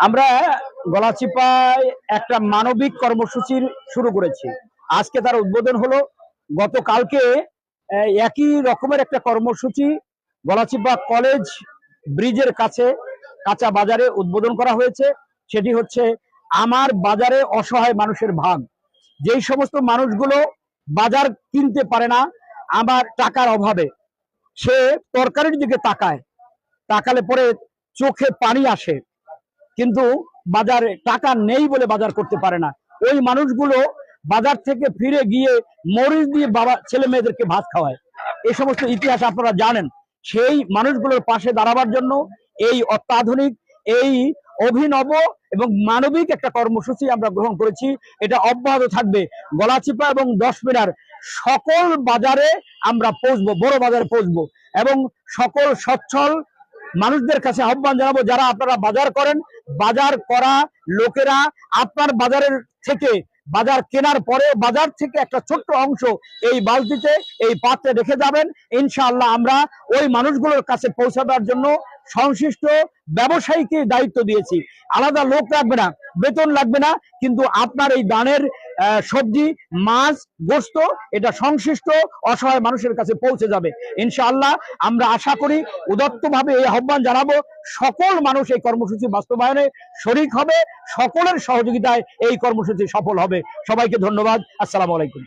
আমরা গলাচিপায় একটা মানবিক কর্মসূচি শুরু করেছি। আজকে তার উদ্বোধন হলো। গতকালকে একই রকমের একটা কর্মসূচি গলাচিপা কলেজ ব্রিজের কাছে কাঁচা বাজারে উদ্বোধন করা হয়েছে। সেটি হচ্ছে আমার বাজারে অসহায় মানুষের ভাগ। যেই সমস্ত মানুষগুলো বাজার কিনতে পারে না, আমার টাকার অভাবে সে তরকারির দিকে তাকালে পরে চোখে পানি আসে, কিন্তু বাজারে টাকা নেই বলে বাজার করতে পারে না। ওই মানুষগুলো বাজার থেকে ফিরে গিয়ে মরিচ দিয়ে বাবা ছেলে মেয়েদেরকে ভাত খাওয়ায়। এই সমস্ত ইতিহাস আপনারা জানেন। সেই মানুষগুলোর পাশে দাঁড়াবার জন্য এই অত্যাধুনিক, এই অভিনব এবং মানবিক একটা কর্মসূচি আমরা গ্রহণ করেছি। এটা অব্যাহত থাকবে। গলাচিপা এবং 10 মিনার সকল বাজারে আমরা পৌঁছবো, বড় বাজারে পৌঁছবো এবং সকল সচ্ছল মানুষদের কাছে আহ্বান জানাবো, যারা আপনারা বাজার করেন, বাজার করা লোকেরা আপনার বাজারের থেকে বাজার কেনার পরে বাজার থেকে একটা ছোট্ট অংশ এই বালতিতে, এই পাত্রে রেখে যাবেন। ইনশাআল্লাহ আমরা ওই মানুষগুলোর কাছে পৌঁছাবার জন্য সংশ্লিষ্ট ব্যবসায়ীকে দায়িত্ব দিয়েছি। আলাদা লোক লাগবে না, বেতন লাগবে না, কিন্তু আপনার এই দানের সবজি, মাছ, গোস্ত এটা সংশ্লিষ্ট অসহায় মানুষের কাছে পৌঁছে যাবে ইনশাআল্লাহ। আমরা আশা করি, উদাত্তভাবে এই আহ্বান জানাবো, সকল মানুষ এই কর্মসূচি বাস্তবায়নে শরিক হবে, সকলের সহযোগিতায় এই কর্মসূচি সফল হবে। সবাইকে ধন্যবাদ। আসসালামু আলাইকুম।